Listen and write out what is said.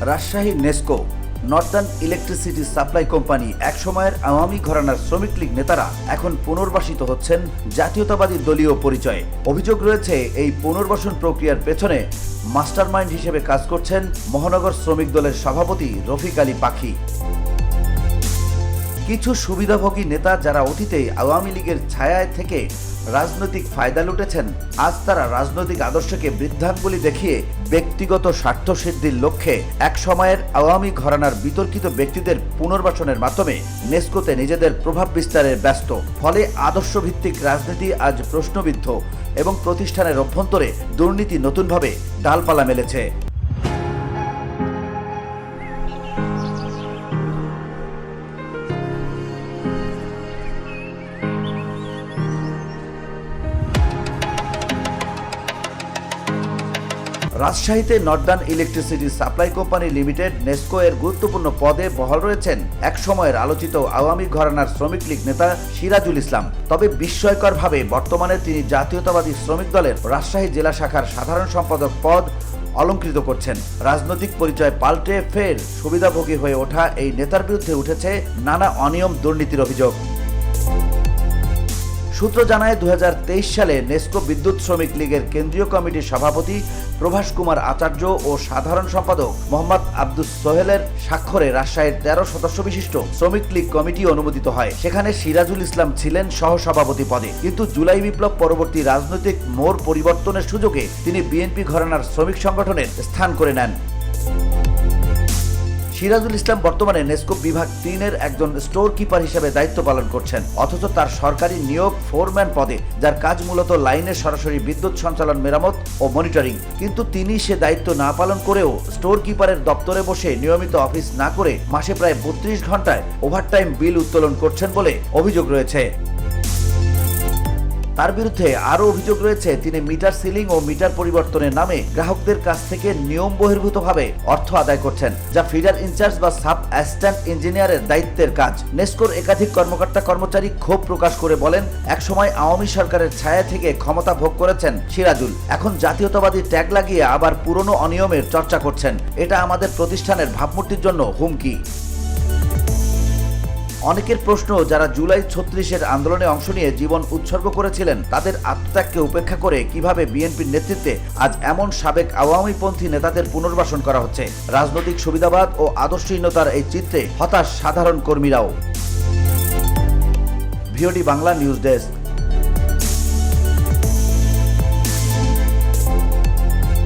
Rajshahi NESCO Northern electricity supply company একসময়ের আওয়ামী ঘরানার শ্রমিক লীগ নেতারা এখন পুনর্বাসিত হচ্ছেন জাতীয়তাবাদী দলীয় পরিচয়ে। অভিযোগ রয়েছে এই পুনর্বাসন প্রক্রিয়ার পেছনে মাস্টারমাইন্ড হিসেবে কাজ করছেন মহানগর শ্রমিক দলের সভাপতি রফিক আলী পাখি। কিছু সুবিধাভোগী নেতা যারা অতীতে আওয়ামী লীগের ছায়ায় থেকে রাজনৈতিক ফায়দা লুটেছেন, আজ তারা রাজনৈতিক আদর্শকে বৃদ্ধাঙ্গুলি দেখিয়ে ব্যক্তিগত স্বার্থসিদ্ধির লক্ষ্যে এক সময়ের আওয়ামী ঘরানার বিতর্কিত ব্যক্তিদের পুনর্বাসনের মাধ্যমে নেসকোতে নিজেদের প্রভাব বিস্তারে ব্যস্ত। ফলে আদর্শভিত্তিক রাজনীতি আজ প্রশ্নবিদ্ধ এবং প্রতিষ্ঠানের অভ্যন্তরে দুর্নীতি নতুনভাবে ডালপালা মেলেছে। রাজশাহীতে Northern electricity supply company limited NESCO এর গুরুত্বপূর্ণ পদে বহাল রয়েছেন এক সময়ের আলোচিত আওয়ামী ঘরানার শ্রমিক লীগ নেতা সিরাজুল ইসলাম। তবে বিস্ময়করভাবে বর্তমানে তিনি জাতীয়তাবাদী শ্রমিক দলের রাজশাহী জেলা শাখার সাধারণ সম্পাদক পদ অলংকৃত করছেন। রাজনৈতিক পরিচয় পাল্টে ফের সুবিধাভোগী হয়ে ওঠা এই নেতার বিরুদ্ধে উঠেছে নানা অনিয়ম দুর্নীতির অভিযোগ। সূত্র জানায় ২০২৩ সালে নেসকো বিদ্যুৎ শ্রমিক লীগের কেন্দ্রীয় কমিটির সভাপতি প্রভাস কুমার আচার্য ও সাধারণ সম্পাদক মোহাম্মদ আব্দুস সোহেলের স্বাক্ষরে রাজশাহীর ১৩ সদস্য বিশিষ্ট শ্রমিক লীগ কমিটি অনুমোদিত হয়। সেখানে সিরাজুল ইসলাম ছিলেন সহসভাপতি পদে, কিন্তু জুলাই বিপ্লব পরবর্তী রাজনৈতিক মোড় পরিবর্তনের সুযোগে তিনি বিএনপি ঘরানার শ্রমিক সংগঠনের স্থান করে নেন। সিরাজুল ইসলাম বর্তমানে নেসকো বিভাগ ৩-এর একজন স্টোর কিপার হিসেবে দায়িত্ব পালন করছেন, অথচ তার সরকারি নিয়োগ ফোরম্যান পদে, যার কাজ মূলত লাইনের সরাসরি বিদ্যুৎ সঞ্চালন, মেরামত ও মনিটরিং। কিন্তু তিনি সে দায়িত্ব না পালন করেও স্টোর কিপারের দপ্তরে বসে নিয়মিত অফিস না করে মাসে প্রায় ৩২ ঘন্টায় ওভারটাইম বিল উত্তোলন করছেন বলে অভিযোগ রয়েছে। তার বিরুদ্ধে আরও অভিযোগ রয়েছে তিনি মিটার সিলিং ও মিটার পরিবর্তনের নামে গ্রাহকদের কাছ থেকে নিয়ম বহির্ভূতভাবে অর্থ আদায় করছেন, যা ফিডার ইনচার্জ বা সাব অ্যাসিস্ট্যান্ট ইঞ্জিনিয়ারের দায়িত্বের কাজ। নেসকোর একাধিক কর্মকর্তা কর্মচারী ক্ষোভ প্রকাশ করে বলেন, একসময় আওয়ামী সরকারের ছায়া থেকে ক্ষমতা ভোগ করেছেন সিরাজুল, এখন জাতীয়তাবাদী ট্যাগ লাগিয়ে আবার পুরনো অনিয়মের চর্চা করছেন। এটা আমাদের প্রতিষ্ঠানের ভাবমূর্তির জন্য হুমকি। অনেকের প্রশ্ন, যারা জুলাই ৩৬-এর আন্দোলনে অংশ নিয়ে জীবন উৎসর্গ করেছিলেন, তাদের আত্মত্যাগকে উপেক্ষা করে কিভাবে বিএনপির নেতৃত্বে আজ এমন সাবেক আওয়ামীপন্থী নেতাদের পুনর্বাসন করা হচ্ছে। রাজনৈতিক সুবিধাবাদ ও আদর্শহীনতার এই চিত্রে হতাশ সাধারণ কর্মীরাও। VOD Bangla news desk.